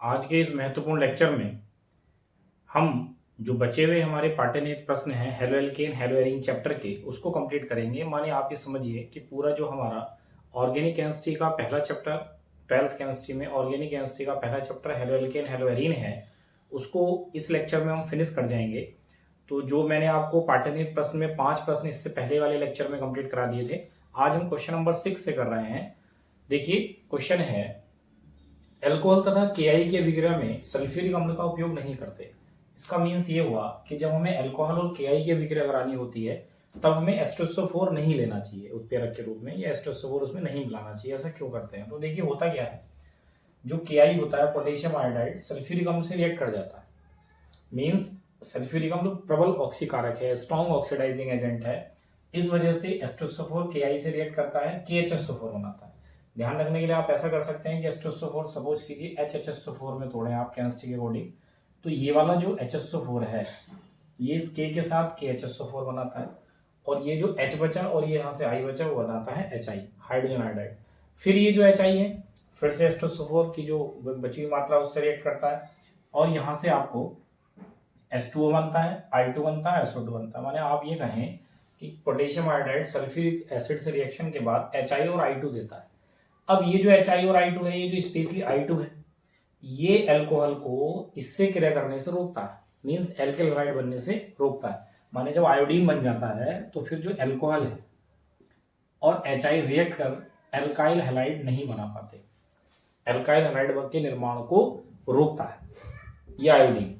आज के इस महत्वपूर्ण लेक्चर में हम जो बचे हुए हमारे पाठ्यनियत प्रश्न हैं halo alkane hello arene chapter के उसको कंप्लीट करेंगे। माने आप ये समझिए कि पूरा जो हमारा ऑर्गेनिक केमिस्ट्री का पहला चैप्टर 12th केमिस्ट्री में ऑर्गेनिक केमिस्ट्री का पहला chapter halo alkane hello arene है, उसको इस लेक्चर में हम फिनिश कर जाएंगे। तो जो मैंने आपको पाठ्यनियत प्रश्न में 5 प्रश्न इससे पहले वाले लेक्चर में कंप्लीट करा दिए थे, आज हम क्वेश्चन नंबर 6 से कर रहे हैं। देखिए क्वेश्चन है, एल्कोहल तथा केआई के अभिक्रिया में सल्फ्यूरिक अम्ल का उपयोग नहीं करते। इसका मीन्स ये हुआ कि जब हमें अल्कोहल और केआई की अभिक्रिया करानी होती है तब हमें H2SO4 नहीं लेना चाहिए उत्प्रेरक के रूप में, या H2SO4 उसमें नहीं मिलाना चाहिए। ऐसा क्यों करते हैं? तो देखिए होता क्या है, जो केआई होता है पोटेशियम आयोडाइड सल्फ्यूरिक अम्ल से रिएक्ट कर जाता है। मीन्स सल्फ्यूरिक अम्ल प्रबल ऑक्सीकारक है, स्ट्रॉन्ग ऑक्सीडाइजिंग एजेंट है। इस वजह से H2SO4 केआई से रिएक्ट करता है, KHSO4 बनाता है। ध्यान रखने के लिए आप ऐसा कर सकते हैं कि H2SO4 सपोज कीजिए HHSO4 में तोड़ें आप केमिस्ट्री के अकॉर्डिंग, तो ये वाला जो HSO4 है ये इस K के साथ KHSO4 बनाता है, और ये जो H बचा और ये यहाँ से I बचा वो बनाता है HI हाइड्रोजन आयोडाइड। फिर ये जो HI है फिर से H2SO4 की जो बची हुई मात्रा उससे रिएक्ट करता है, और यहाँ से आपको H2O बनता है, I2 बनता है, SO2 बनता है। माने आप ये कहें कि पोटेशियम आयोडाइड सल्फ्यूरिक एसिड से रिएक्शन के बाद HI और I2 देता है। अब ये जो HI और I2 है, ये जो स्पेशली I2 है, ये अल्कोहल को इससे क्रिया करने से रोकता है, मींस एल्किल हैलाइड बनने से रोकता है। माने जब आयोडीन बन जाता है तो फिर जो अल्कोहल है और HI रिएक्ट कर एल्काइल हैलाइड नहीं बना पाते, एल्काइल हैलाइड के निर्माण को रोकता है ये आयोडीन।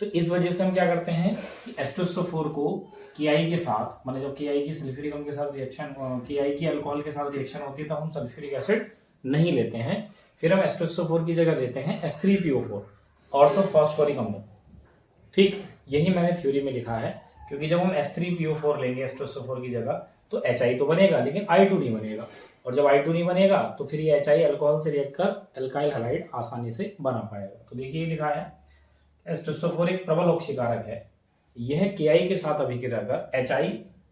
तो इस वजह से हम क्या करते हैं कि H2SO4 को KI के साथ, मतलब जब KI की सल्फ्यूरिक अम्ल के साथ रिएक्शन, KI की अल्कोहल के साथ रिएक्शन होती है तो हम सल्फ्यूरिक एसिड नहीं लेते हैं, फिर हम H2SO4 की जगह लेते हैं H3PO4 ऑर्थोफॉस्फोरिक अम्ल। ठीक, यही मैंने थ्योरी में लिखा है, क्योंकि जब हम H3PO4 लेंगे H2SO4 की जगह तो HI तो बनेगा लेकिन I2 नहीं बनेगा, और जब I2 नहीं बनेगा तो फिर ये HI अल्कोहल से रिएक्ट कर एल्काइल हैलाइड आसानी से बना पाएगा। तो देखिए लिखा है H2SO4 एक प्रबल ऑक्सीकारक है, यह KI के साथ अभिक्रिया कर HI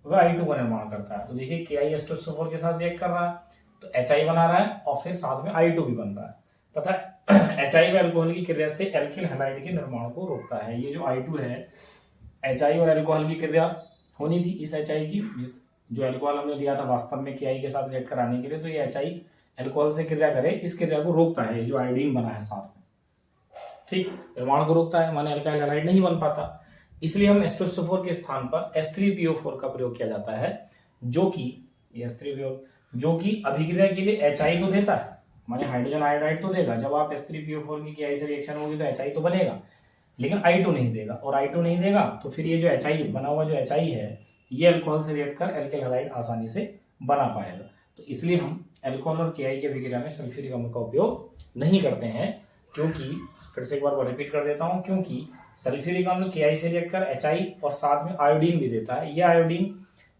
व I2 का निर्माण करता है। तो देखिए KI H2SO4 के साथ रिएक्ट कर रहा है तो HI बना रहा है और फिर साथ में I2 भी बन रहा है, तथा HI व अल्कोहल की क्रिया से एल्किल हैलाइड के निर्माण को रोकता है। ये जो I2 है, HI और अल्कोहल की क्रिया होनी थी इस HI की, जिस जो अल्कोहल हमने लिया था वास्तव में KI के साथ रिएक्ट कराने के लिए, तो ये HI अल्कोहल से क्रिया करे, इस क्रिया को रोकता है। ये जो आयोडीन बना है साथ में, ठीक, निर्माण को रोकता है, माने अल्काइल हैलाइड नहीं बन पाता। इसलिए हम H2SO4 के स्थान पर H3PO4 का प्रयोग किया जाता है, जो कि H3PO जो कि अभिक्रिया के लिए HI तो देता है, माने हाइड्रोजन आयोडाइड तो देगा। जब आप H3PO4 की KI से रिएक्शन होगी तो HI तो बनेगा लेकिन I2 नहीं देगा, और I2 नहीं देगा तो फिर ये जो HI बना हुआ जो HI है ये अल्कोहल से रिएक्ट कर एल्किल हैलाइड आसानी से बना पाएगा। तो इसलिए हम अल्कोहल और KI की अभिक्रिया में सल्फ्यूरिक अम्ल का उपयोग नहीं करते हैं, क्योंकि फिर से एक बार रिपीट कर देता हूं, क्योंकि सल्फ्यूरिक अम्ल KI से रिएक्ट कर HI और साथ में आयोडीन भी देता है। यह आयोडीन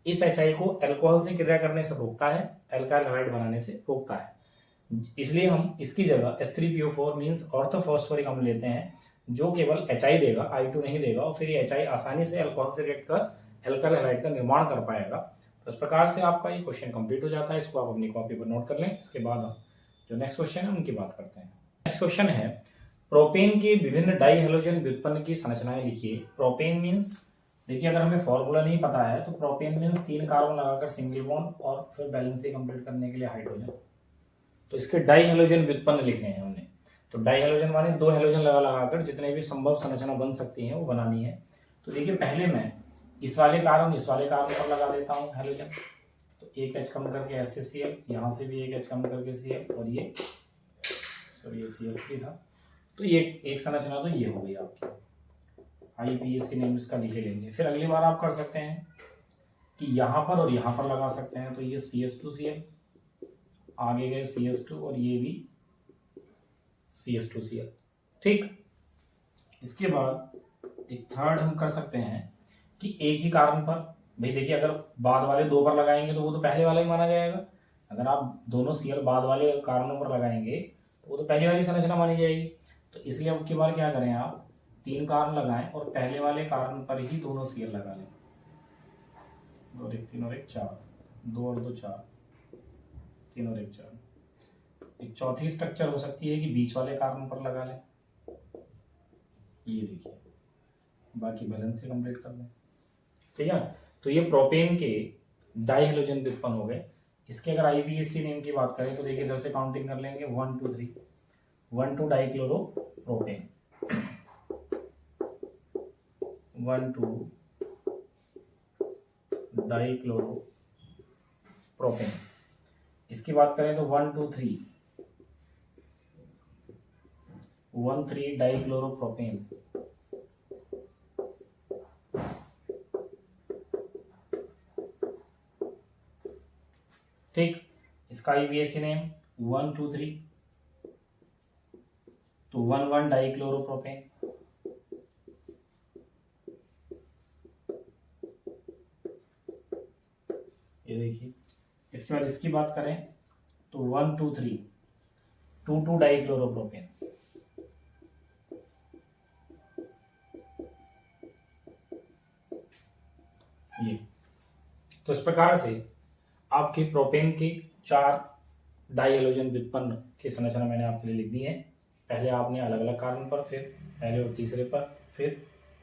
इस HI को अल्कोहल से क्रिया करने से रोकता है, एल्काइल हैलाइड बनाने से रोकता है। इसलिए हम इसकी जगह H3PO4 मींस ऑर्थोफॉस्फोरिक अम्ल लेते हैं, जो केवल HI देगा, I2 नहीं देगा, और फिर ये HI आसानी से अल्कोहल से रिएक्ट कर एल्काइल हैलाइड का निर्माण कर पाएगा। तो इस प्रकार से आपका ये क्वेश्चन कंप्लीट हो जाता है। इसको आप अपनी कॉपी पर नोट कर लें। इसके बाद हम जो नेक्स्ट क्वेश्चन है उनकी बात करते हैं। नेक्स्ट क्वेश्चन है, प्रोपेन के विभिन्न डाई हैलोजन व्युत्पन्न की संरचनाएं लिखिए। प्रोपेन मींस, देखिए अगर हमें फॉर्मूला नहीं पता है तो प्रोपेन मींस 3 कार्बन लगाकर सिंगल बॉन्ड और फिर बैलेंसी कंप्लीट करने के लिए हाइड्रोजन। तो इसके डाई हैलोजन व्युत्पन्न लिखने हैं हमने। तो डाई हैलोजन माने 2 हैलोजन लगाकर जितने भी संभव संरचना बन सकती है वो बनानी है। तो देखिए पहले मैं इस वाले कार्बन पर लगा देता हूँ हैलोजन, तो एक H कम करके HCl, यहाँ से भी एक H कम करके Cl, और ये सॉरी ये CH3 था। तो ये एक संरचना तो ये हो गई आपकी, IPAC नेम इसका लिखे लेंगे। फिर अगली बार आप कर सकते हैं कि यहाँ पर और यहाँ पर लगा सकते हैं, तो ये CH2Cl, आगे गए CH2 और ये भी CH2Cl। ठीक, इसके बाद एक थर्ड हम कर सकते हैं कि एक ही कार्बन पर, भाई देखिए अगर बाद वाले 2 पर लगाएंगे तो वो तो पहले वाला ही माना जाएगा। अगर आप दोनों Cl बाद वाले कार्बनों पर लगाएंगे तो वो तो पहली वाली संरचना मानी जाएगी। तो इसलिए अब की बार क्या करें, आप 3 कार्बन लगाएं और पहले वाले कार्बन पर ही दोनों Cl लगा लें। 2 और 1 3 और 1 4, 2 और 2 4, 3 और 1 4। एक चौथी स्ट्रक्चर हो सकती है कि बीच वाले कार्बन पर लगा लें। ये देखिए, बाकी बैलेंस से कंप्लीट कर लें। ठीक है, तो ये प्रोपेन के डाई हेलोजन व्युत्पन्न हो गए। इसके अगर आईपीएसी नेम की बात करें तो देखिए इधर से काउंटिंग कर लेंगे 1 2 3, 1 2 डाइक्लोरो प्रोपेन, 1 2 डाइक्लोरो प्रोपेन। इसकी बात करें तो 1 2 3, 1 3 डाइक्लोरो प्रोपेन, ठीक। इसका आईपीएसी नेम 1 2 3, तो 1 1 डाइक्लोरो प्रोपेन, ये देखिए। इसके बाद इसकी बात करें तो 1 2 3, 2 2 डाइक्लोरो प्रोपेन, ये। तो इस प्रकार से आपके प्रोपेन के 4 डाई हेलोजन व्युत्पन्न की संरचना मैंने आपके लिए लिख दी है। पहले आपने अलग अलग कार्बन पर, फिर पहले और तीसरे पर, फिर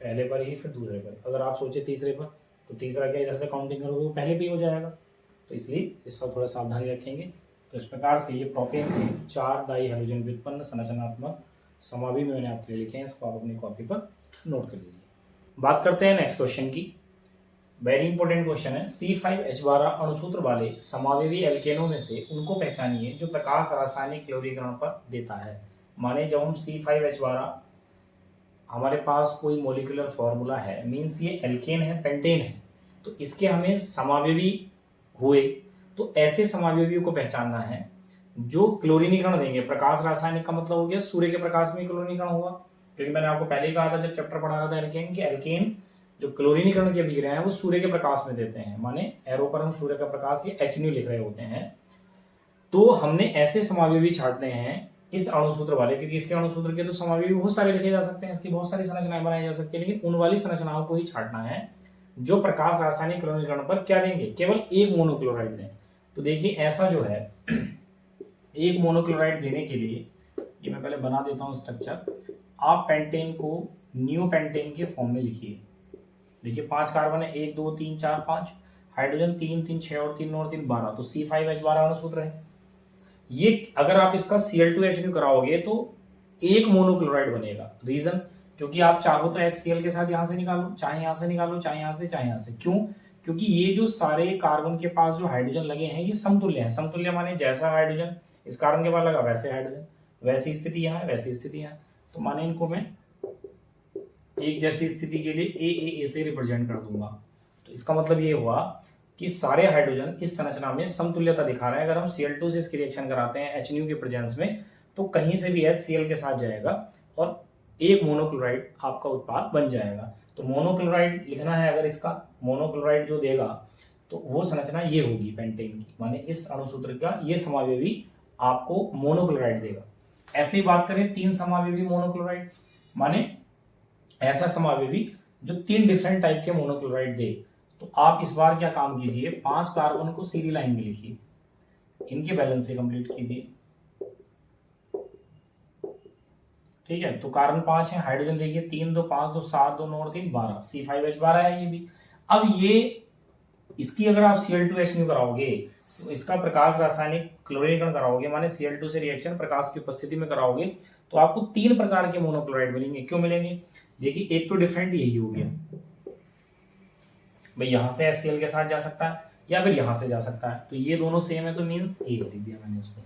पहले पर ही, फिर दूसरे पर। अगर आप सोचे तीसरे पर, तो तीसरा क्या इधर से काउंटिंग करोगे वो पहले पे ही हो जाएगा, तो इसलिए इसका थोड़ा सावधानी रखेंगे। तो इस प्रकार से ये प्रोपेन के 4 डाई हेलोजन व्युत्पन्न संरचनात्मक समावि में मैंने आपके लिए लिखे हैं, इसको आप अपनी कॉपी पर नोट कर लीजिए। बात करते हैं नेक्स्ट क्वेश्चन की। वेरी इंपॉर्टेंट क्वेश्चन है। C5H12 अणुसूत्र वाले समावयवी एल्केनों में से उनको पहचानिए जो प्रकाश रासायनिक क्लोरीकरण पर देता है। माने जब हम C5H12 हमारे पास कोई मोलिकुलर फॉर्मूला है, मीन्स ये एल्केन है, पेंटेन है, तो इसके हमें समावयवी हुए, तो ऐसे समावयवियों को पहचानना है जो क्लोरीनीकरण देंगे। प्रकाश रासायनिक का मतलब हो गया सूर्य के प्रकाश में क्लोरीनीकरण हुआ, क्योंकि मैंने आपको पहले ही कहा था जब चैप्टर पढ़ा रहा था एल्केन, कि एल्केन जो क्लोरीनीकरण की अभिक्रिया है वो सूर्य के प्रकाश में देते हैं। माने एरो पर हम सूर्य का प्रकाश ये HNU लिख रहे होते हैं। तो हमने ऐसे समावयवी छांटने हैं इस अणुसूत्र वाले, क्योंकि इसके अणुसूत्र के तो समावयवी बहुत सारे लिखे जा सकते हैं, इसकी बहुत सारी संरचनाएं बनाई जा सकती है, लेकिन उन वाली संरचनाओं को ही छांटना है जो प्रकाश रासायनिक क्लोरीकरण पर क्या देंगे, केवल एक मोनोक्लोराइड दें। तो देखिए ऐसा जो है एक मोनोक्लोराइड देने के लिए, ये मैं पहले बना देता हूं स्ट्रक्चर। आप पेंटेन को न्यू पेंटेन के फॉर्म में लिखिए। देखिए 5 कार्बन है, 1 2 3 4 5, हाइड्रोजन 3 3 6 और 3 और 3 12, तो C5H12 अणुसूत्र है। ये अगर आप इसका Cl2HNO कराओगे तो एक मोनोक्लोराइड बनेगा। रीजन, क्योंकि आप चाहो तो HCl के साथ यहां से निकालो, चाहे यहां से निकालो, चाहे यहां से, चाहे यहां से। क्यों? क्योंकि ये जो सारे कार्बन के पास जो हाइड्रोजन लगे हैं ये समतुल्य हैं। समतुल्य माने जैसा हाइड्रोजन इस कार्बन के पास लगा वैसे हाइड्रोजन, वैसी स्थिति यहाँ है, वैसी स्थिति यहाँ। तो माने इनको मैं एक जैसी स्थिति के लिए ए से रिप्रेजेंट कर दूंगा। तो इसका मतलब ये हुआ कि सारे हाइड्रोजन इस संरचना में समतुल्यता दिखा रहे हैं। अगर हम Cl2 से इसकी रिएक्शन कराते हैं HNU के प्रेजेंस में, तो कहीं से भी HCl के साथ जाएगा और एक मोनोक्लोराइड आपका उत्पाद बन जाएगा। तो मोनोक्लोराइड लिखना है, अगर इसका मोनोक्लोराइड जो देगा तो वो संरचना ये होगी पेंटेन की, माने इस अणुसूत्र का ये समावयवी आपको मोनोक्लोराइड देगा। ऐसे ही बात करें 3 समावयवी मोनोक्लोराइड, माने ऐसा समावयवी जो 3 डिफरेंट टाइप के मोनोक्लोराइड दे। तो आप इस बार क्या काम कीजिए, 5 कार्बन को सीधी लाइन में लिखिए, इनके बैलेंस से कंप्लीट कीजिए। ठीक है, तो कार्बन 5 है, हाइड्रोजन देखिए 3 2 5 2 7 2 9 और 3 12, C5H12 है ये भी। अब ये इसकी अगर आप Cl2HNO कराओगे, इसका प्रकाश रासायनिक क्लोरीकरण कराओगे, माने Cl2 से रिएक्शन प्रकाश की उपस्थिति में कराओगे, तो आपको 3 प्रकार के मोनोक्लोराइड मिलेंगे। क्यों मिलेंगे? देखिए एक तो डिफरेंट यही हो गया भाई, यहां से HCl के साथ जा सकता है या फिर यहां से जा सकता है, तो ये दोनों सेम है तो मीन्स ए लिख दिया मैंने इसको,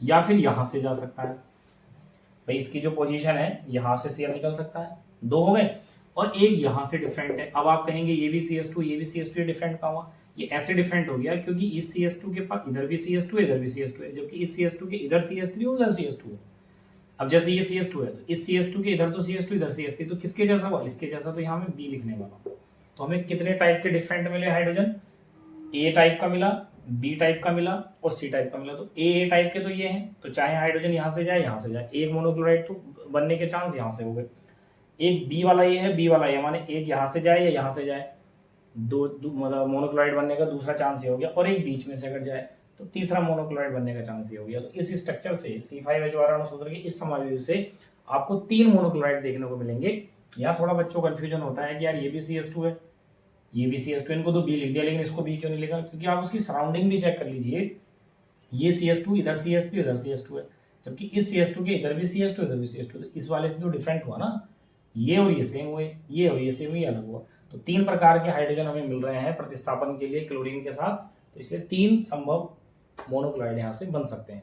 या फिर यहां से जा सकता है भाई, इसकी जो पोजीशन है यहां से Cl निकल सकता है, 2 हो गए। और एक यहां से डिफरेंट है। अब आप कहेंगे ये भी CS2 ये भी CS2, ये डिफरेंट का हुआ, ये ऐसे डिफरेंट हो गया क्योंकि इस CS2 के पास इधर भी CS2 इधर भी CS2 है, जबकि इस CS2 के इधर CS3 और उधर CS2 है। अब जैसे ये CS2 है तो इस CS2 के इधर तो CS2 इधर CS3, तो किसके जैसा हुआ, इसके जैसा, तो यहाँ मैं B लिखने वाला हूँ। तो हमें कितने टाइप के डिफरेंट मिले हाइड्रोजन, A टाइप का मिला, B टाइप का मिला और C टाइप का मिला। तो A टाइप के तो ये हैं, तो चाहे हाइड्रोजन यहाँ से जाए यहाँ से जाए, एक मोनोक्लोराइड तो बनने के चांस यहाँ से हो गए। एक B वाला ये है, B वाला ये, माने एक यहाँ से जाए या यहाँ से जाए, दो मतलब मोनोक्लोराइड बनने का दूसरा चांस ये हो गया, और एक बीच में से अगर जाए तो तीसरा मोनोक्लोराइड बनने का चांस ये हो गया। तो इस स्ट्रक्चर से C5H12 अणुसूत्र के इस समावयवी से आपको 3 मोनोक्लोराइड देखने को मिलेंगे। यहाँ थोड़ा बच्चों को कंफ्यूजन होता है कि यार ये भी CH2 है, ये भी CH2, इनको तो B लिख दिया लेकिन इसको B क्यों नहीं लिखा, क्योंकि आप उसकी सराउंडिंग भी चेक कर लीजिए। ये CH2 इधर CH3 इधर CH2 है, जबकि इस CH2 के इधर भी CH2 इधर भी CH2, तो इस वाले से तो डिफरेंट हुआ ना, ये और ये सेम हुए, ये और ये सेम हुए, अलग हुआ। तो 3 प्रकार के हाइड्रोजन हमें मिल रहे हैं प्रतिस्थापन के लिए क्लोरीन के साथ, तो इसलिए 3 संभव मोनोक्लोराइड यहाँ से बन सकते हैं।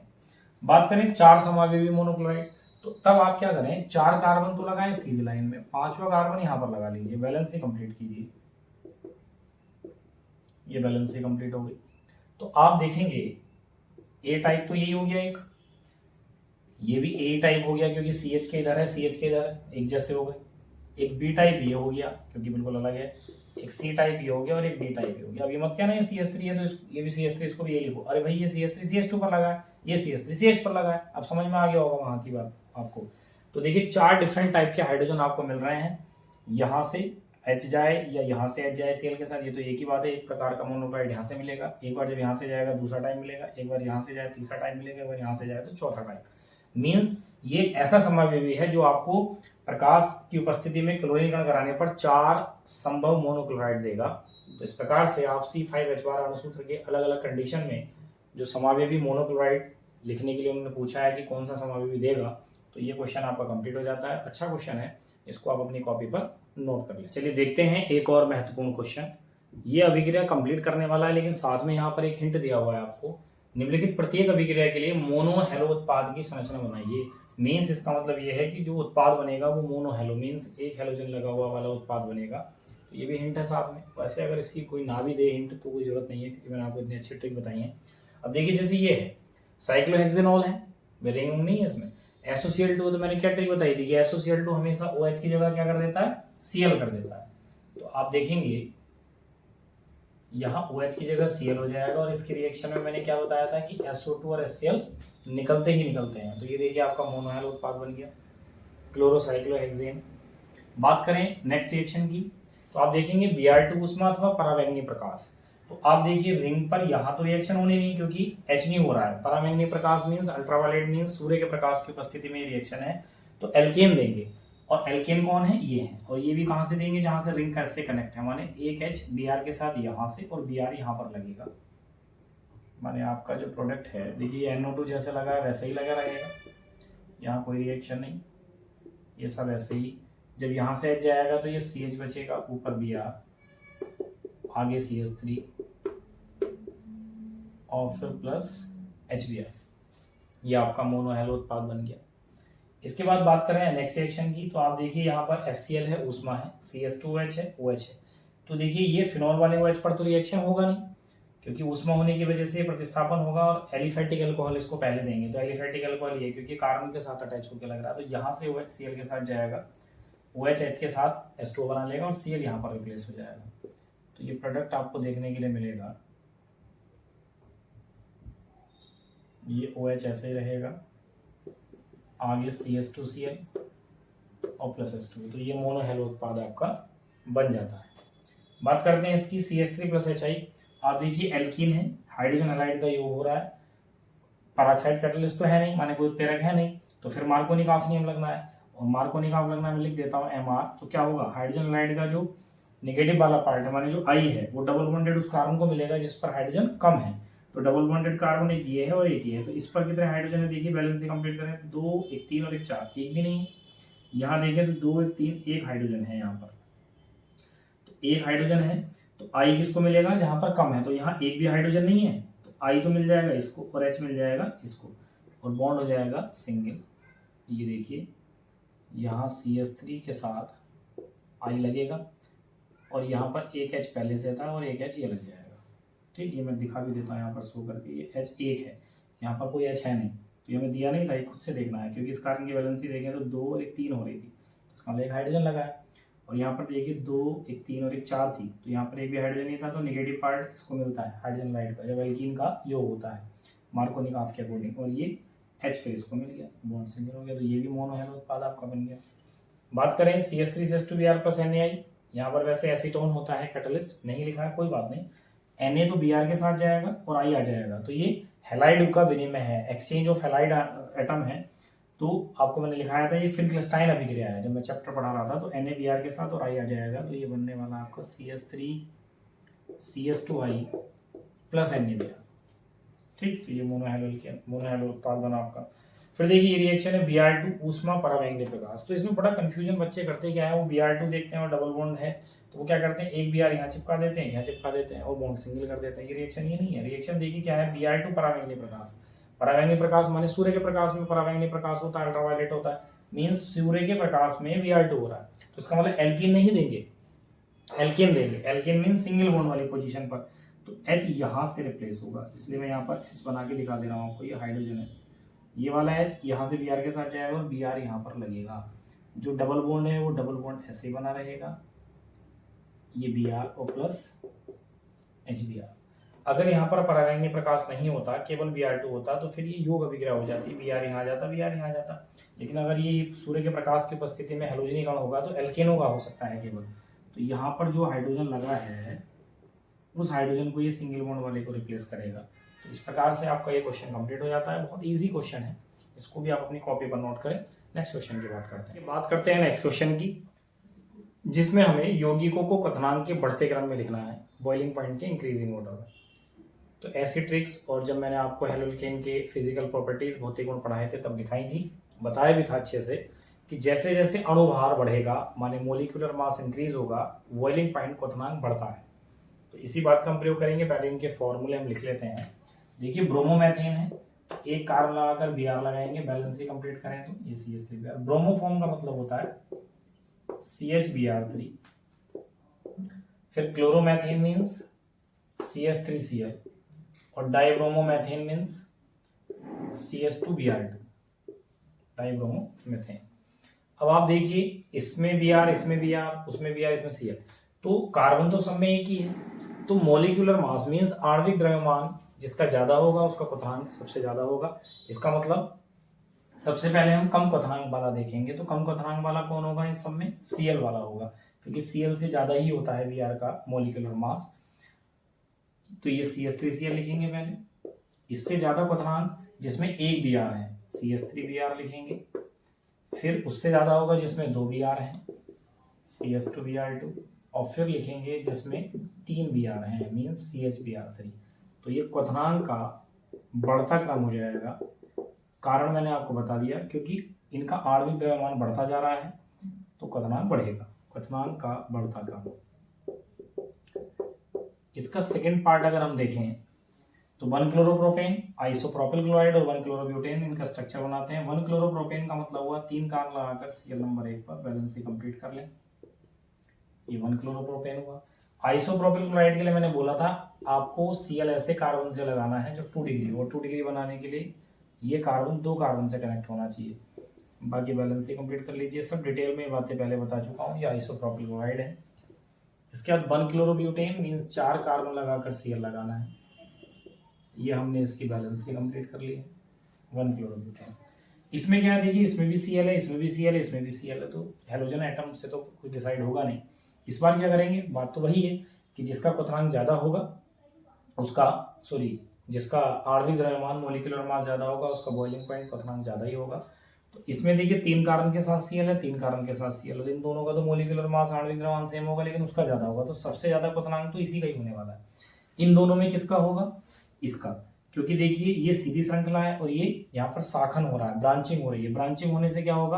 बात करें 4 समावेशी मोनोक्लोराइड, तो तब आप क्या करें, 4 कार्बन तो लगाएं सीधी लाइन में, 5वां कार्बन यहाँ पर लगा लीजिए, बैलेंस ही कंप्लीट कीजिए। ये बैलेंस ही कंप्लीट हो गई। तो आप देखेंगे ए टाइप तो यही हो गया एक, ये भी ए टाइप हो गया क्योंकि CH के इधर है CH के इधर है, एक जैसे हो गए। एक बी टाइप ये हो गया क्योंकि बिल्कुल अलग है, एक सी टाइप ये हो गया और एक डी टाइप ये हो गया। अब ये मत क्या ना ये CH3 है तो ये भी CH3, इसको भी ये लिखो, अरे भाई ये CH3 CH2 पर लगा है, ये CH3 CH पर लगा है। अब समझ में आ गया होगा वहां की बात आपको। तो देखिए 4 डिफरेंट टाइप के हाइड्रोजन आपको मिल रहे हैं, यहाँ से H जाए या यहाँ से H जाए Cl के साथ, ये तो एक ही बात है। एक प्रकार का मोनोक्लोराइड यहाँ से मिलेगा, एक बार जब यहाँ से जाएगा दूसरा टाइम मिलेगा, एक बार यहाँ से जाए तीसरा टाइम मिलेगा, एक बार यहाँ से जाए तो चौथा टाइम। मीन्स ये एक ऐसा समावेशी है जो आपको प्रकाश की उपस्थिति में क्लोरीकरण कराने पर 4 संभव मोनोक्लोराइड देगा। तो इस प्रकार से आप C5H12 अणुसूत्र के अलग अलग कंडीशन में जो समावेशी मोनोक्लोराइड लिखने के लिए उन्होंने पूछा है कि कौन सा समावेशी देगा, तो ये क्वेश्चन आपका कंप्लीट हो जाता है। अच्छा क्वेश्चन है, इसको आप अपनी कॉपी पर नोट कर लें। चलिए देखते हैं एक और महत्वपूर्ण क्वेश्चन। ये अभिक्रिया कंप्लीट करने वाला है, लेकिन साथ में यहाँ पर एक हिंट दिया हुआ है आपको, निम्नलिखित प्रत्येक अभिक्रिया के लिए मोनो हेलो उत्पाद की संरचना बनाइए। मीन्स इसका मतलब ये है कि जो उत्पाद बनेगा वो मोनो हेलो, मीन्स एक हेलोजन लगा हुआ वाला उत्पाद बनेगा। तो ये भी हिंट है साथ में। वैसे अगर इसकी कोई ना भी दे हिंट तो कोई जरूरत नहीं है, क्योंकि मैंने आपको इतनी अच्छी ट्रिक बताई है। अब देखिए जैसे ये है साइक्लोहेक्सेनॉल है, रिंग नहीं है इसमें। SOCl2 तो मैंने क्या ट्रिक बताई थी कि SOCl2 हमेशा OH की जगह क्या कर देता है, Cl कर देता है। तो आप देखेंगे यहाँ OH की जगह Cl हो जाएगा, और इसके रिएक्शन में मैंने क्या बताया था कि SO2 और HCl निकलते ही निकलते हैं। तो ये देखिए आपका मोनोहेलो उत्पाद बन गया, क्लोरोसाइक्लोहेक्सेन। बात करें नेक्स्ट रिएक्शन की, तो आप देखेंगे Br2 ऊष्मा अथवा परावैंगनी प्रकाश। तो आप देखिए रिंग पर यहाँ तो रिएक्शन होनी नहीं क्योंकि H नहीं हो रहा है। परावैंगनी प्रकाश मीन्स अल्ट्रावायलेट, मीन्स सूर्य के प्रकाश की उपस्थिति में ये रिएक्शन है, तो एल्केन देंगे। और एल्केन कौन है, ये है। और ये भी कहाँ से देंगे, जहां से रिंग का से कनेक्ट है, माने एक H Br के साथ यहाँ से और Br यहाँ पर लगेगा। माने आपका जो प्रोडक्ट है देखिए NO2 जैसे लगा है वैसे ही लगा रहेगा, यहाँ कोई रिएक्शन नहीं, ये सब ऐसे ही। जब यहाँ से H जाएगा तो ये CH बचेगा, ऊपर Br, आगे CH3 और फिर प्लस HBr, ये आपका मोनोहेलो उत्पाद बन गया। इसके बाद बात करें नेक्स्ट रिएक्शन की, तो आप देखिए यहाँ पर HCl है, ऊष्मा है, CH2OH है, OH है। तो देखिए ये फिनॉल वाले OH पर तो रिएक्शन होगा नहीं, क्योंकि ऊष्मा होने की वजह से प्रतिस्थापन होगा, और एलिफेटिक अल्कोहल इसको पहले देंगे। तो एलिफेटिक अल्कोहल ये क्योंकि कार्बन के साथ अटैच होकर लग रहा है, तो यहाँ से OH Cl के साथ जाएगा, OH H के साथ H2O बना लेगा और Cl यहाँ पर रिप्लेस हो जाएगा। तो ये प्रोडक्ट आपको देखने के लिए मिलेगा, ये OH ऐसे ही रहेगा, आगे CH2Cl और प्लस H2, तो ये मोनोहेलो उत्पाद आपका बन जाता है। बात करते हैं इसकी CH3 प्लस HI। आप देखिए एल्कीन है, हाइड्रोजन हैलाइड का योग हो रहा है, पेरोक्साइड कैटलिस्ट तो है नहीं, माने कोई उत्प्रेरक है नहीं, तो फिर मार्कोनिकॉफ नियम लगना है, और मार्कोनिकॉफ लगना मैं लिख देता हूँ MR। तो क्या होगा, हाइड्रोजन हैलाइड का जो नेगेटिव वाला पार्ट है, माने जो I है, वो डबल बॉन्डेड उस कार्बन को मिलेगा जिस पर हाइड्रोजन कम है। तो डबल बॉन्डेड कार्बन एक ये है और एक ये है, तो इस पर कितने हाइड्रोजन है देखिए, बैलेंस से कंप्लीट करें, 2 1 3 और 1 4, एक भी नहीं है। यहाँ देखें तो 2 1 3 1 हाइड्रोजन है यहाँ पर, तो एक हाइड्रोजन है, तो I किसको मिलेगा, जहां पर कम है। तो यहाँ एक भी हाइड्रोजन नहीं है, तो I तो मिल जाएगा इसको और H मिल जाएगा इसको, और बॉन्ड हो जाएगा सिंगल। ये देखिए यहाँ CH3 के साथ I लगेगा, और यहाँ पर एक H पहले से था और एक H ये लग जाएगा। ठीक, ये मैं दिखा भी देता हूँ यहाँ पर शो करके, ये H एक है, यहाँ पर कोई H है नहीं, तो ये हमें दिया नहीं था, ये खुद से देखना है, क्योंकि इस कार्बन की वैलेंसी देखें तो 2 और 1 3 हो रही थी, तो इसका मतलब एक हाइड्रोजन लगा है। और यहाँ पर देखिए 2 1 3 और 1 4 थी, तो यहाँ पर एक भी हाइड्रोजन नहीं था, तो नेगेटिव पार्ट इसको मिलता है हाइड्रोजन लाइट का, जब एल्कीन का योग होता है मार्कोनिकॉफ के अकॉर्डिंग, और ये H फिर इसको मिल गया, बॉन्ड सिंगल हो गया, तो ये भी मोनोहेलो उत्पाद आपका बन गया। बात करें CH3 CH2Br प्लस Na, यहाँ पर वैसे एसीटोन होता है, कैटलिस्ट नहीं लिखा है, कोई बात नहीं। Na तो Br के साथ जाएगा और I आ जाएगा, तो ये हैलाइड का विनिमय है, एक्सचेंज ऑफ हैलाइड एटम है। तो आपको मैंने लिखाया था ये फिनक्लेस्टाइन अभिक्रिया है, जब मैं चैप्टर पढ़ा रहा था, तो NaBr के साथ और I आ जाएगा, तो ये बनने वाला आपका CH3CH2I प्लस NaBr। ठीक, तो ये मोनोहैलो उत्पाद बना आपका। फिर देखिए ये रिएक्शन है Br2 ऊष्मा परावैंगनी प्रकाश। तो इसमें बड़ा कंफ्यूजन बच्चे करते क्या है, वो Br2 देखते हैं और डबल बॉन्ड है तो वो क्या करते हैं, एक Br यहाँ चिपका देते हैं, यहाँ चिपका देते हैं और बॉन्ड सिंगल कर देते हैं। ये रिएक्शन ये नहीं है। रिएक्शन देखिए क्या है, Br2 परावैंगनी प्रकाश। परावैंगनी प्रकाश माने सूर्य के प्रकाश में परावैंगनी प्रकाश होता है, अल्ट्रावायलेट होता है, मीन्स सूर्य के प्रकाश में Br2 हो रहा है। तो इसका मतलब एल्कीन नहीं देंगे, एल्केन देंगे। एल्केन मीन सिंगल बॉन्ड वाली पोजीशन पर, तो H यहाँ से रिप्लेस होगा, इसलिए मैं यहाँ पर H बना के दिखा दे रहा हूँ आपको। ये हाइड्रोजन है, ये वाला H यहाँ से Br के साथ जाएगा और Br यहाँ पर लगेगा। जो डबल बॉन्ड है वो डबल बॉन्ड ऐसे ही बना रहेगा, ये Br और प्लस HBr। अगर यहाँ पर परावैंगनी प्रकाश नहीं होता, केवल Br2 होता, तो फिर ये योग अभिक्रिया हो जाती, Br यहाँ जाता, Br यहाँ जाता। लेकिन अगर ये सूर्य के प्रकाश की उपस्थिति में हैलोजनी कण होगा तो एल्केनो का हो सकता है केवल। तो यहाँ पर जो हाइड्रोजन लगा है उस हाइड्रोजन को ये सिंगल बॉन्ड वाले को रिप्लेस करेगा। तो इस प्रकार से आपका ये क्वेश्चन कंप्लीट हो जाता है। बहुत इजी क्वेश्चन है, इसको भी आप अपनी कॉपी पर नोट करें। नेक्स्ट क्वेश्चन की बात करते हैं नेक्स्ट क्वेश्चन की, जिसमें हमें यौगिकों को क्वथनांक के बढ़ते क्रम में लिखना है, बॉइलिंग पॉइंट के इंक्रीजिंग ऑर्डर में। तो ऐसी ट्रिक्स, और जब मैंने आपको हेलोल्केन के फिजिकल प्रॉपर्टीज भौतिक गुण पढ़ाए थे तब दिखाई थी, बताया भी था अच्छे से कि जैसे जैसे अणुभार बढ़ेगा माने मोलिकुलर मास इंक्रीज होगा, बॉइलिंग पॉइंट क्वथनांक बढ़ता है। तो इसी बात का हम प्रयोग करेंगे। पहले इनके फॉर्मूले हम लिख लेते हैं। देखिए ब्रोमोमेथेन है, एक कार्बन लगाकर Br लगाएंगे, बैलेंस ही कंप्लीट करें तो ये CH3Br। ब्रोमोफॉर्म का मतलब होता है CHBr3। फिर क्लोरोमेथेन मीन्स CH3Cl और डाइब्रोमोमेथेन मीन्स CH2Br2, डाइब्रोमोमेथेन। अब आप देखिए इसमें Br, इसमें Br, उसमें Br, इसमें Cl, तो कार्बन तो सब में एक ही है। तो मोलिकुलर मास मीन्स आणविक द्रव्यमान जिसका ज्यादा होगा उसका क्वथनांक सबसे ज्यादा होगा। इसका मतलब सबसे पहले हम कम क्वथनांक वाला देखेंगे, तो कम क्वथनांक वाला कौन होगा इस सब में, Cl वाला होगा, क्योंकि Cl से ज्यादा ही होता है Br का मोलिकुलर मास। तो ये CH3Cl लिखेंगे पहले। इससे ज्यादा क्वथनांक जिसमें एक Br है, CH3Br लिखेंगे। फिर उससे ज्यादा होगा जिसमें दो Br हैं, CH2Br2। और फिर लिखेंगे जिसमें तीन Br हैं, मीन्स CHBr3। तो ये क्वथनांक का बढ़ता क्रम हो जाएगा। कारण मैंने आपको बता दिया, क्योंकि इनका आणविक द्रव्यमान बढ़ता जा रहा है तो क्वथनांक बढ़ेगा, क्वथनांक का बढ़ता क्रम। इसका सेकंड पार्ट अगर हम देखें तो 1-क्लोरोप्रोपेन, आइसोप्रोपिल क्लोराइड और 1-क्लोरोब्यूटेन, इनका स्ट्रक्चर बनाते हैं। 1-क्लोरोप्रोपेन का मतलब हुआ 3 कार्बन लगाकर Cl नंबर 1 पर, बैलेंस ही कंप्लीट कर लें, ये 1-क्लोरोप्रोपेन हुआ। आइसोप्रोपिल क्लोराइड के लिए मैंने बोला था आपको Cl ऐसे कार्बन से लगाना है जो 2 डिग्री, और 2 डिग्री बनाने के लिए ये कार्बन 2 कार्बन से कनेक्ट होना चाहिए। बाकी बैलेंस ही कंप्लीट कर लीजिए। सब डिटेल में बातें पहले बता चुका हूँ। ये आइसोप्रोपिल क्लोराइड है। इसके बाद 1-क्लोरोब्यूटेन मीन्स 4 कार्बन लगाकर Cl लगाना है, ये हमने इसकी बैलेंस ही कंप्लीट कर ली है। 1-क्लोरोब्यूटेन, इसमें क्या है देखिए, इसमें भी Cl है, इसमें भी Cl है, इसमें भी Cl है, तो हेलोजन एटम से तो कुछ डिसाइड होगा नहीं। इस बार क्या करेंगे, बात तो वही है कि जिसका क्वथनांक ज्यादा होगा उसका, जिसका आणविक द्रव्यमान मोलिकुलर मास ज्यादा होगा उसका बॉइलिंग पॉइंट क्वथनांक ज्यादा ही होगा। तो इसमें देखिए 3 कार्बन के साथ Cl है, 3 कार्बन के साथ Cl है, इन दोनों का तो मोलिकुलर मास आणविक द्रव्यमान सेम होगा, लेकिन उसका ज्यादा होगा, तो सबसे ज्यादा क्वथनांक तो इसी का ही होने वाला है। इन दोनों में किसका होगा, इसका, क्योंकि देखिए ये सीधी श्रृंखला है और ये यहाँ पर शाखन हो रहा है, ब्रांचिंग हो रही है। ब्रांचिंग होने से क्या होगा,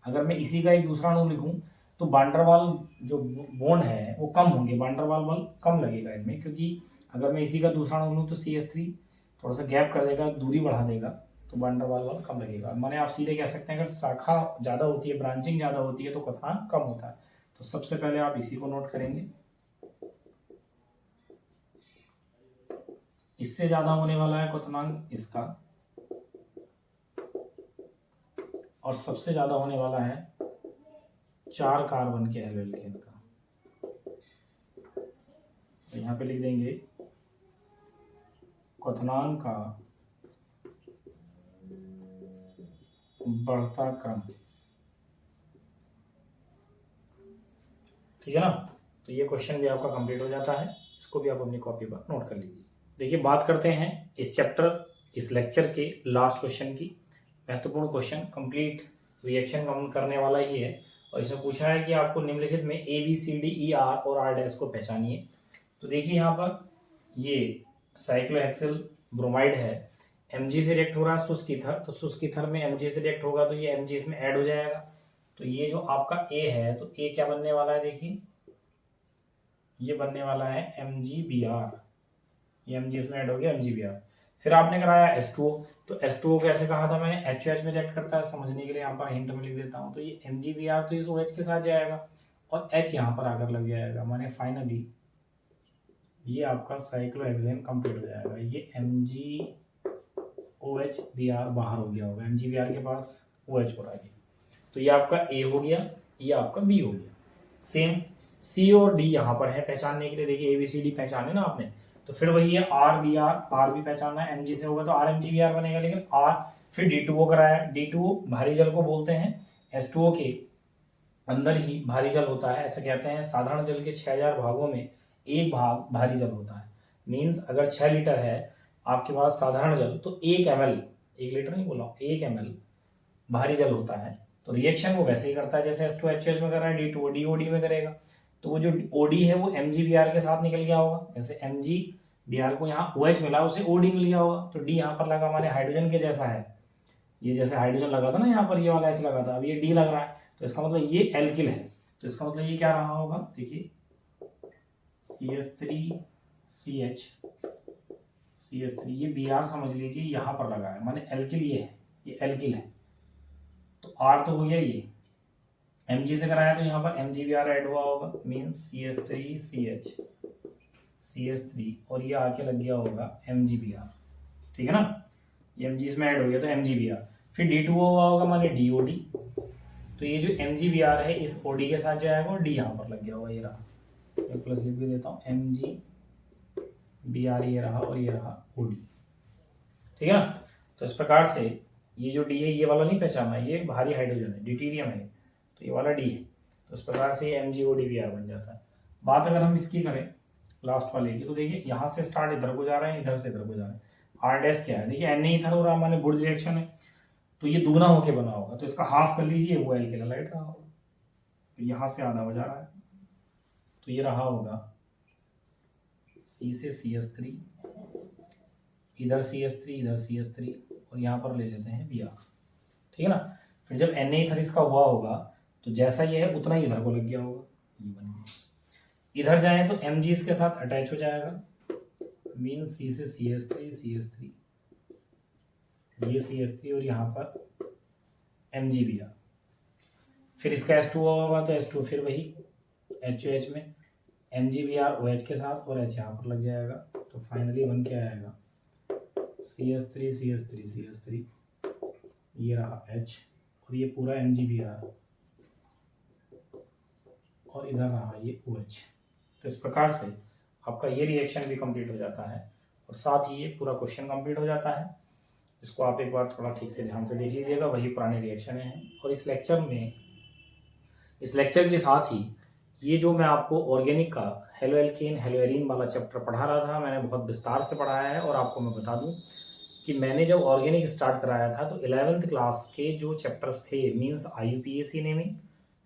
अगर मैं इसी का एक दूसरा अणु लिखूं तो वांडरवाल जो बॉन्ड है वो कम होंगे, वांडरवाल बल कम लगेगा इनमें, क्योंकि अगर मैं इसी का दूसरा अणु लूँ तो CH3 थोड़ा सा गैप कर देगा, दूरी बढ़ा देगा, तो वांडरवाल बल कम लगेगा। माने आप सीधे कह सकते हैं अगर शाखा ज़्यादा होती है, ब्रांचिंग ज़्यादा होती है तो क्वथनांक कम होता है। तो सबसे पहले आप इसी को नोट करेंगे। इससे ज़्यादा होने वाला है क्वथनांक इसका, और सबसे ज़्यादा होने वाला है 4 कार्बन के हेलोल्केन का। तो यहाँ पे लिख देंगे क्वथनांक का बढ़ता क्रम, ठीक है ना। तो ये क्वेश्चन भी आपका कंप्लीट हो जाता है, इसको भी आप अपनी कॉपी पर नोट कर लीजिए। देखिए बात करते हैं इस चैप्टर, इस लेक्चर के लास्ट क्वेश्चन की। महत्वपूर्ण क्वेश्चन, कंप्लीट रिएक्शन करने वाला ही है। और इसमें पूछा है कि आपको निम्नलिखित में A B C D E R और आर डैश को पहचानिए। तो देखिए यहाँ पर ये साइक्लोहेक्सिल ब्रोमाइड है, Mg से रिएक्ट हो रहा है शुष्क ईथर, तो शुष्क ईथर में Mg से रिएक्ट होगा तो ये Mg इसमें ऐड हो जाएगा। तो ये जो आपका A है, तो A क्या बनने वाला है, देखिए ये बनने वाला है MgBr, ये Mg इसमें ऐड हो गया MgBr। फिर आपने कराया H2O, तो H2O कैसे कहा था मैंने, HOH में रिएक्ट करता है, समझने के लिए यहाँ पर हिंट में लिख देता हूँ। तो ये MgBr तो इस OH के साथ जाएगा और H यहाँ पर आकर लग जाएगा, माने फाइनली ये आपका साइक्लोहेक्सेन कंप्लीट हो जाएगा। ये MgOH-Br बाहर हो गया होगा, MgBr के पास OH हो रहा है, तो ये आपका A हो गया, ये आपका B हो गया। सेम C और D यहाँ पर है पहचानने के लिए, देखिए ABCD पहचाने ना आपने, तो फिर वही है RBr, R भी पहचानना है, Mg से होगा तो RMgBr बनेगा। लेकिन R फिर D2O कराया, D2O भारी जल को बोलते हैं, H2O के अंदर ही भारी जल होता है, ऐसा कहते हैं। साधारण जल के 6000 भागों में एक भाग भारी जल होता है। मीन्स अगर 6 लीटर है आपके पास साधारण जल, तो 1 ml, 1 लीटर नहीं बोला, 1 ml भारी जल होता है। तो रिएक्शन वो वैसे ही करता है जैसे H2HOH में कर रहा है, D2O DOD में करेगा। तो वो जो OD है वो MgBr के साथ निकल गया होगा, जैसे MgBr को यहाँ OH मिला, उसे OD मिल गया होगा, तो D यहाँ पर लगा, हमारे हाइड्रोजन के जैसा है। ये जैसे हाइड्रोजन लगा था ना यहाँ पर, ये वाला H लगा था, अब ये D लग रहा है, तो इसका मतलब ये एल्किल है। तो इसका मतलब ये क्या रहा होगा, देखिए CH3CH, ये Br समझ लीजिए यहाँ पर लगा है, माने एल्किल ये है, ये एल्किल है। तो R तो हो गया, ये Mg से कराया तो यहाँ पर MgBr ऐड हुआ होगा, मीन्स CH3 और ये आके लग गया होगा MgBr, ठीक है ना। ये Mg इसमें ऐड हो गया तो MgBr, फिर D2O हुआ होगा माने DOD, तो ये जो MgBr है इस OD के साथ जाएगा और D यहाँ पर लग गया होगा, ये रहा, प्लस लिख भी देता हूँ, MgBr ये रहा और ये रहा OD, ठीक है ना। तो इस प्रकार से ये जो D है ये वाला नहीं पहचाना, ये भारी हाइड्रोजन है, ड्यूटेरियम है, तो ये वाला D है। तो इस प्रकार से ये MgODBr बन जाता है। बात अगर हम इसकी करें लास्ट वाले की, तो देखिए यहाँ से स्टार्ट इधर को जा रहे हैं, इधर से इधर को जा रहे हैं। R डैश क्या है, देखिए Na इधर हो रहा है, माने गुड रिएक्शन है, तो ये दुगना होके बना होगा, तो इसका हाफ कर लीजिए, वो एल्किल हैलाइड रहा होगा, तो यहाँ से आधा हो जा रहा है, तो ये रहा होगा C से CH3, इधर CH3 और यहाँ पर ले लेते हैं Br, ठीक है ना। फिर जब Na इधर इसका हुआ होगा तो जैसा ये है उतना ही इधर को लग गया होगा, ये बन गया। इधर जाए तो Mg इसके साथ अटैच हो जाएगा, मीन C से CH3 ये CH3 और यहाँ पर MgBr। फिर इसका H2O होगा तो H2 फिर वही HOH में MgBr OH के साथ और H यहाँ पर लग जाएगा, तो फाइनली बन के आएगा CH3 ये रहा H और ये पूरा MgBr और इधर रहा ये OH। तो इस प्रकार से आपका ये रिएक्शन भी कंप्लीट हो जाता है और साथ ही ये पूरा क्वेश्चन कंप्लीट हो जाता है। इसको आप एक बार थोड़ा ठीक से ध्यान से देख लीजिएगा, वही पुराने रिएक्शन हैं। और इस लेक्चर के साथ ही ये जो मैं आपको ऑर्गेनिक का हेलोएल्केन हेलोएरीन वाला चैप्टर पढ़ा रहा था, मैंने बहुत विस्तार से पढ़ाया है। और आपको मैं बता दूं कि मैंने जब ऑर्गेनिक स्टार्ट कराया था तो 11th क्लास के जो चैप्टर्स थे, मीन्स IUPAC नेमिंग,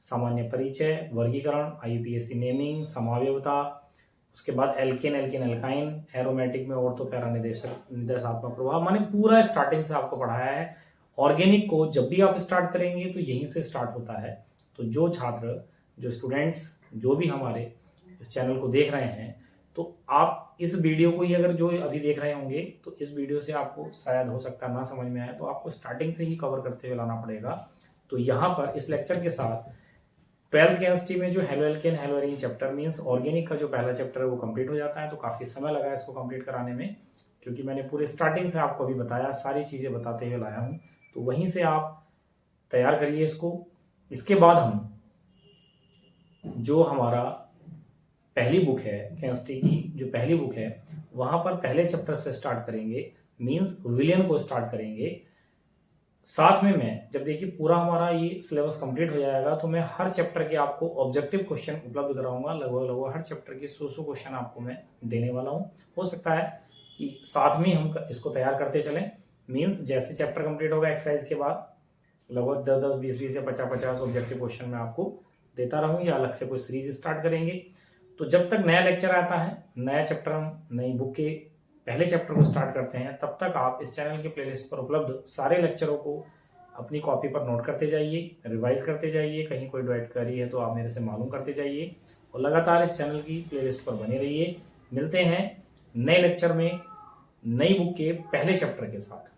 सामान्य परिचय, वर्गीकरण, IUPAC नेमिंग, समावयवता, उसके बाद एल्केन एल्काइन, एरोमेटिक में ऑर्थो पैरा निर्देशात्मक प्रभाव, माने पूरा स्टार्टिंग से आपको पढ़ाया है। ऑर्गेनिक को जब भी आप स्टार्ट करेंगे तो यहीं से स्टार्ट होता है। तो जो छात्र, जो स्टूडेंट्स, जो भी हमारे इस चैनल को देख रहे हैं, तो आप इस वीडियो को ही अगर जो अभी देख रहे होंगे तो इस वीडियो से आपको शायद हो सकता है ना समझ में आए, तो आपको स्टार्टिंग से ही कवर करते हुए लाना पड़ेगा। तो यहाँ पर इस लेक्चर के साथ 12th केमिस्ट्री में जो haloalkane haloarene chapter means organic का जो पहला चैप्टर है वो कंप्लीट हो जाता है। तो काफ़ी समय लगा इसको कंप्लीट कराने में, क्योंकि मैंने पूरे स्टार्टिंग से आपको अभी बताया, सारी चीज़ें बताते हुए लाया हूँ। तो वहीं से आप तैयार करिए इसको। इसके बाद हम जो हमारा पहली बुक है केमिस्ट्री की, जो पहली बुक है, वहाँ पर पहले चैप्टर से स्टार्ट करेंगे, मीन्स विलियन को स्टार्ट करेंगे। साथ में मैं जब देखिए पूरा हमारा ये सिलेबस कंप्लीट हो जाएगा तो मैं हर चैप्टर के आपको ऑब्जेक्टिव क्वेश्चन उपलब्ध कराऊंगा। लगभग हर चैप्टर के 100 क्वेश्चन आपको मैं देने वाला हूँ। हो सकता है कि साथ में हम इसको तैयार करते चलें मीन्स जैसे चैप्टर कंप्लीट होगा एक्सरसाइज के बाद लगभग 10-10, 20-20 या 50-50 ऑब्जेक्टिव क्वेश्चन मैं आपको देता रहूँ या अलग से कोई सीरीज स्टार्ट करेंगे। तो जब तक नया लेक्चर आता है, नया चैप्टर हम नई बुक के पहले चैप्टर को स्टार्ट करते हैं, तब तक आप इस चैनल के प्लेलिस्ट पर उपलब्ध सारे लेक्चरों को अपनी कॉपी पर नोट करते जाइए, रिवाइज करते जाइए। कहीं कोई डाउट क्वेरी है तो आप मेरे से मालूम करते जाइए और लगातार इस चैनल की प्लेलिस्ट पर बने रहिए। मिलते हैं नए लेक्चर में नई बुक के पहले चैप्टर के साथ।